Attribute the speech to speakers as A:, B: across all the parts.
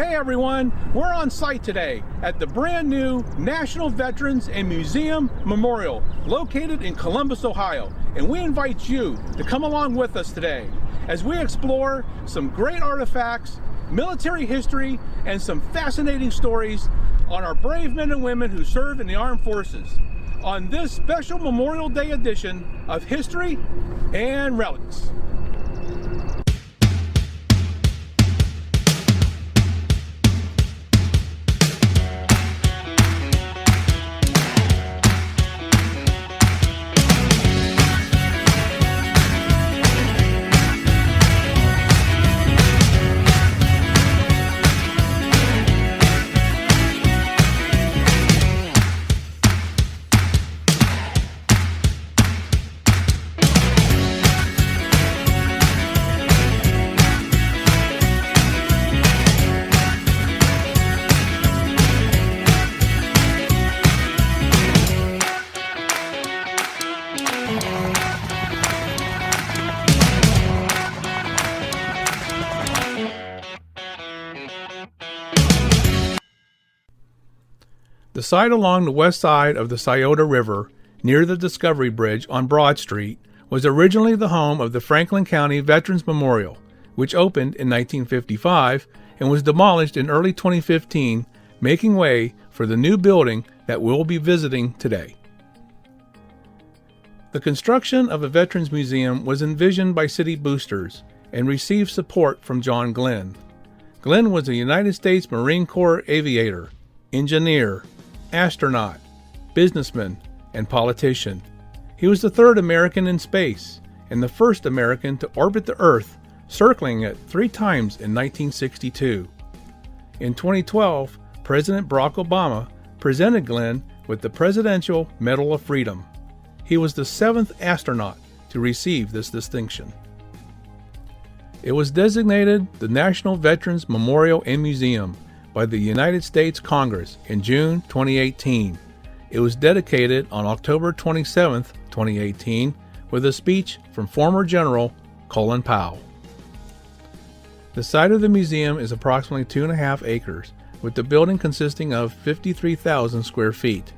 A: Hey everyone, we're on site today at the brand new National Veterans and Museum Memorial located in Columbus, Ohio, and we invite you to come along with us today as we explore some great artifacts, military history, and some fascinating stories on our brave men and women who served in the armed forces on this special Memorial Day edition of History and Relics. The site along the west side of the Scioto River, near the Discovery Bridge on Broad Street, was originally the home of the Franklin County Veterans Memorial, which opened in 1955 and was demolished in early 2015, making way for the new building that we'll be visiting today. The construction of a Veterans Museum was envisioned by city boosters and received support from John Glenn. Glenn was a United States Marine Corps aviator, engineer, astronaut, businessman, and politician. He was the third American in space and the first American to orbit the Earth, circling it 3 times in 1962. In 2012, President Barack Obama presented Glenn with the Presidential Medal of Freedom. He was the 7th astronaut to receive this distinction. It was designated the National Veterans Memorial and Museum by the United States Congress in June 2018. It was dedicated on October 27, 2018, with a speech from former General Colin Powell. The site of the museum is approximately 2.5 acres, with the building consisting of 53,000 square feet.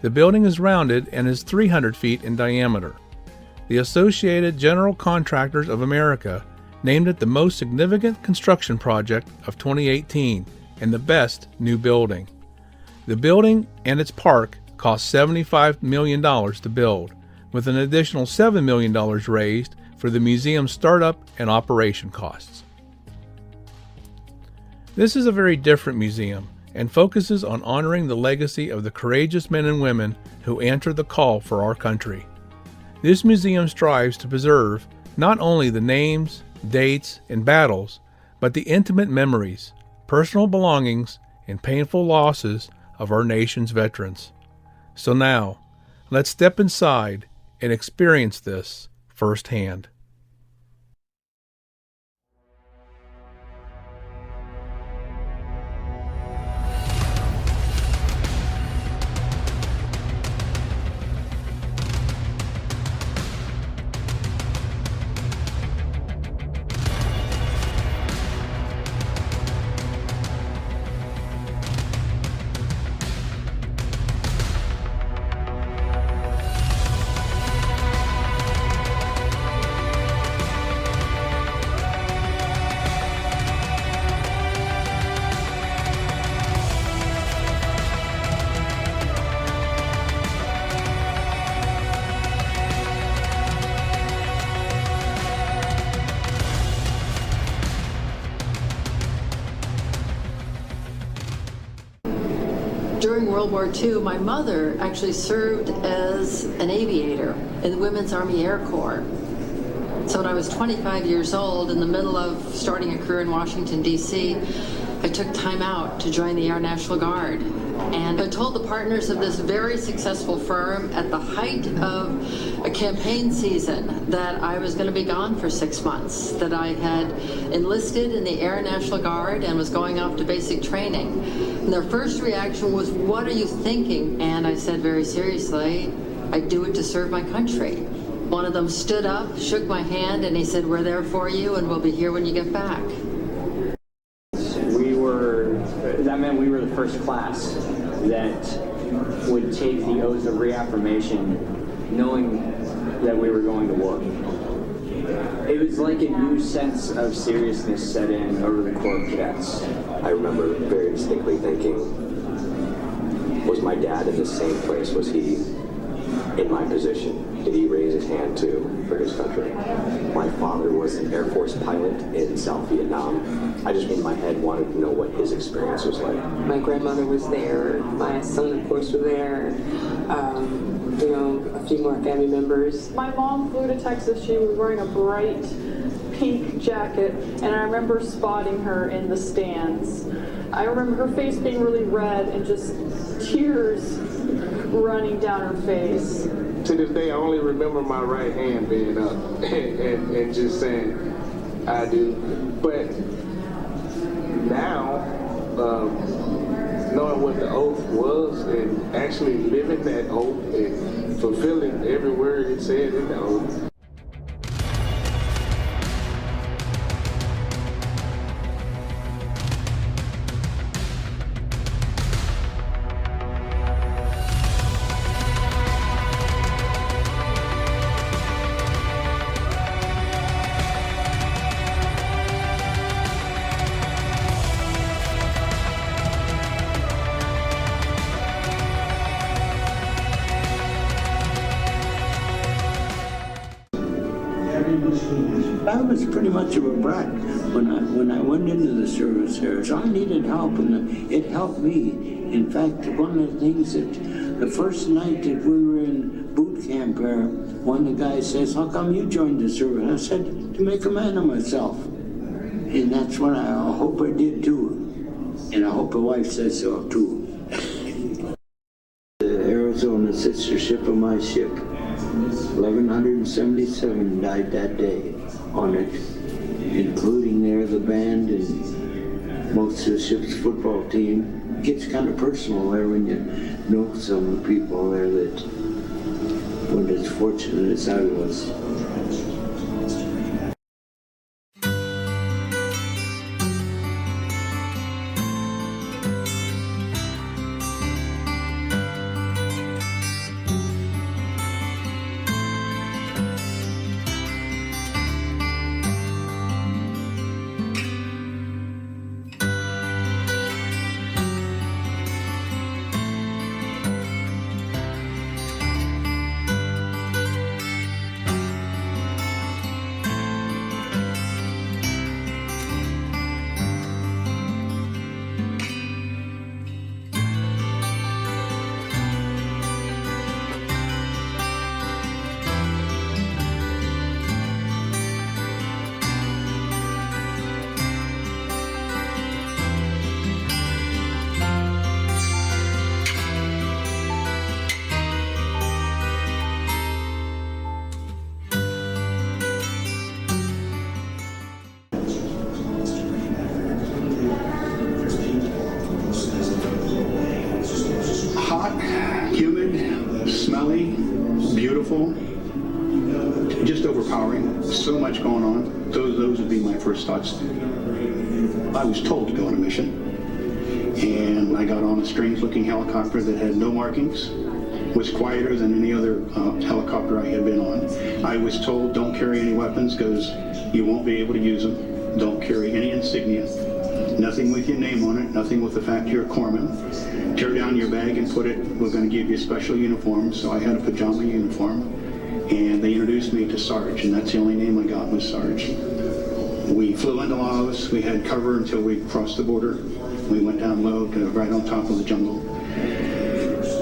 A: The building is rounded and is 300 feet in diameter. The Associated General Contractors of America named it the most significant construction project of 2018 and the best new building. The building and its park cost $75 million to build, with an additional $7 million raised for the museum's startup and operation costs. This is a very different museum and focuses on honoring the legacy of the courageous men and women who answered the call for our country. This museum strives to preserve not only the names, dates, and battles, but the intimate memories, personal belongings, and painful losses of our nation's veterans. So now, let's step inside and experience this firsthand.
B: During World War II, my mother actually served as an aviator in the Women's Army Air Corps. So when I was 25 years old, in the middle of starting a career in Washington, D.C., I took time out to join the Air National Guard. And I told the partners of this very successful firm at the height of a campaign season that I was going to be gone for 6 months, that I had enlisted in the Air National Guard and was going off to basic training. And their first reaction was, "What are you thinking?" And I said very seriously, "I do it to serve my country." One of them stood up, shook my hand, and he said, "We're there for you, and we'll be here when you get back."
C: We were that meant we were the first class that would take the oath of reaffirmation knowing that we were going to war. It was like a new sense of seriousness set in over the Corps of Cadets.
D: I remember very distinctly thinking, was my dad in the same place? Was he in my position? Did he raise his hand too for his country? My father was an Air Force pilot in South Vietnam. I just in my head wanted to know what his experience was like.
E: My grandmother was there. My son, of course, was there. You know, a few more family members.
F: My mom flew to Texas. She was wearing a bright pink jacket, and I remember spotting her in the stands. I remember her face being really red and just tears running down her face.
G: To this day, I only remember my right hand being up and just saying, I do. But now, knowing what the oath was and actually living that oath and fulfilling every word it said in the oath.
H: I was pretty much of a brat when I went into the service there, so I needed help, and it helped me. In fact, one of the things that the first night that we were in boot camp there, one of the guys says, "How come you joined the service?" I said, "To make a man of myself." And that's what I hope I did too. And I hope the wife says so too. The Arizona sister ship of my ship, 1,177 died that day on it, including there the band and most of the ship's football team. It gets kind of personal there when you know some of the people there that weren't as fortunate as I was.
I: Humid, smelly, beautiful, just overpowering. So much going on. Those would be my first thoughts. I was told to go on a mission, and I got on a strange-looking helicopter that had no markings, was quieter than any other helicopter I had been on. I was told, don't carry any weapons because you won't be able to use them. Don't carry any insignia. Nothing with your name on it, nothing with the fact you're a corpsman. Tear down your bag and put it, we're going to give you a special uniform. So I had a pajama uniform, and they introduced me to Sarge, and that's the only name I got was Sarge. We flew into Laos, we had cover until we crossed the border. We went down low to right on top of the jungle.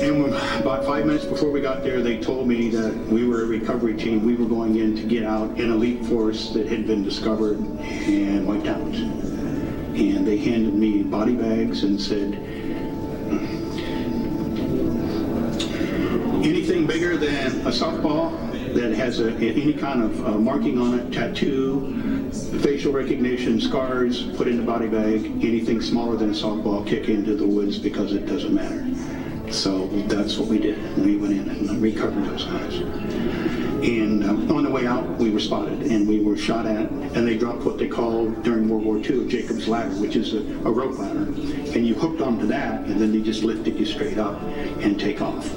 I: And about 5 minutes before we got there, they told me that we were a recovery team. We were going in to get out an elite force that had been discovered and wiped out. And they handed me body bags and said, anything bigger than a softball that has any kind of marking on it, tattoo, facial recognition, scars, put in the body bag. Anything smaller than a softball, kick into the woods because it doesn't matter. So that's what we did. We went in and recovered those guys. And on the way out, we were spotted and we were shot at, and they dropped what they called during World War II a Jacob's ladder, which is a rope ladder. And you hooked onto that, and then they just lifted you straight up and take off.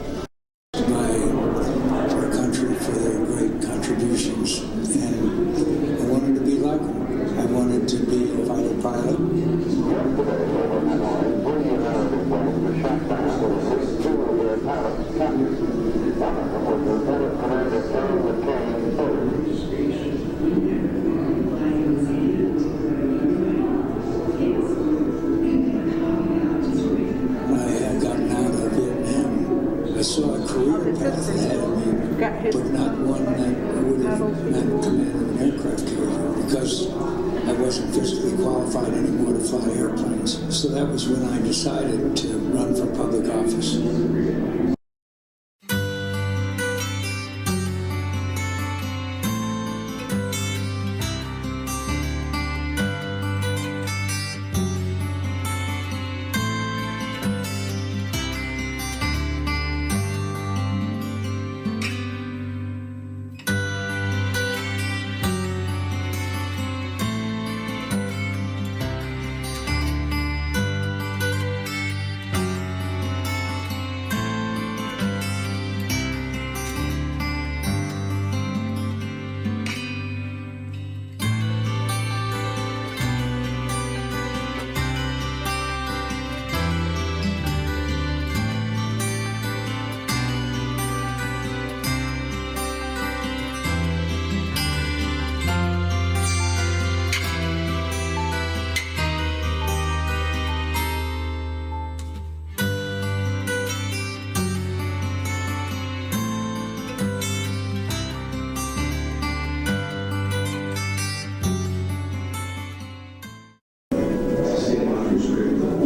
H: Our country for their great contributions, and I wanted to be like them. I wanted to be a fighter pilot. I had gotten out of Vietnam. I saw a career path ahead of me, but not one that would have meant command of an aircraft carrier, because I wasn't physically qualified anymore to fly airplanes. So that was when I decided to run for public office.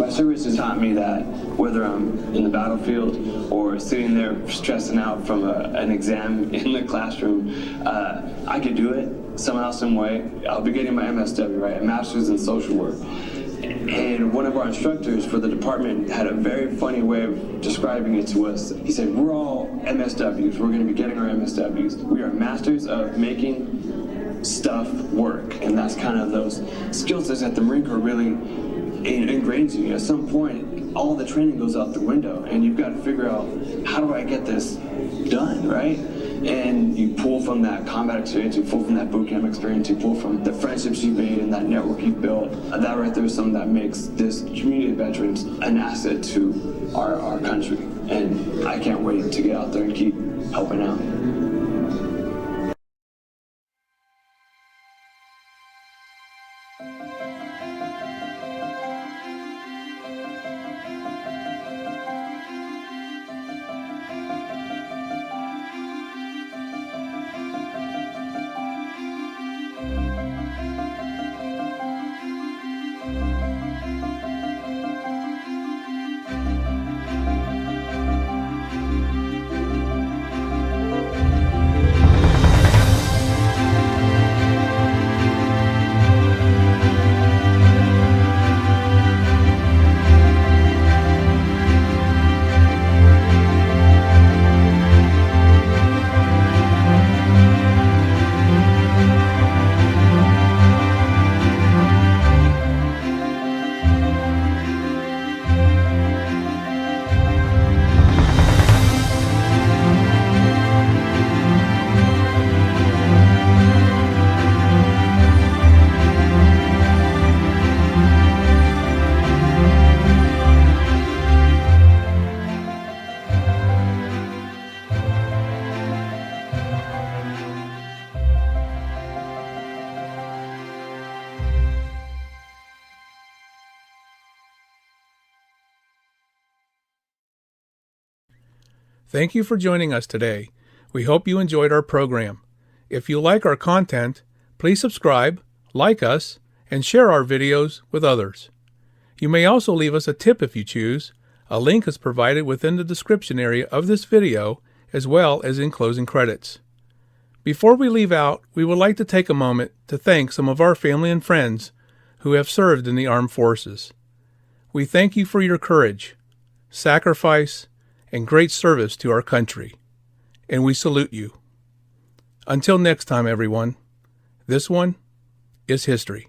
J: Service has taught me that whether I'm in the battlefield or sitting there stressing out from an exam in the classroom, I could do it somehow, some way. I'll be getting my MSW, right, a Master's in Social Work. And one of our instructors for the department had a very funny way of describing it to us. He said, we're all MSWs. We're going to be getting our MSWs. We are masters of making stuff work. And that's kind of those skill sets that the Marine Corps really ingrains you. At some point, all the training goes out the window, and you've got to figure out, how do I get this done, right? And you pull from that combat experience, you pull from that boot camp experience, you pull from the friendships you've made and that network you've built. That right there is something that makes this community of veterans an asset to our country. And I can't wait to get out there and keep helping out.
A: Thank you for joining us today. We hope you enjoyed our program. If you like our content, please subscribe, like us, and share our videos with others. You may also leave us a tip if you choose. A link is provided within the description area of this video, as well as in closing credits. Before we leave out, we would like to take a moment to thank some of our family and friends who have served in the armed forces. We thank you for your courage, sacrifice, and great service to our country, and we salute you. Until next time, everyone, this one is history.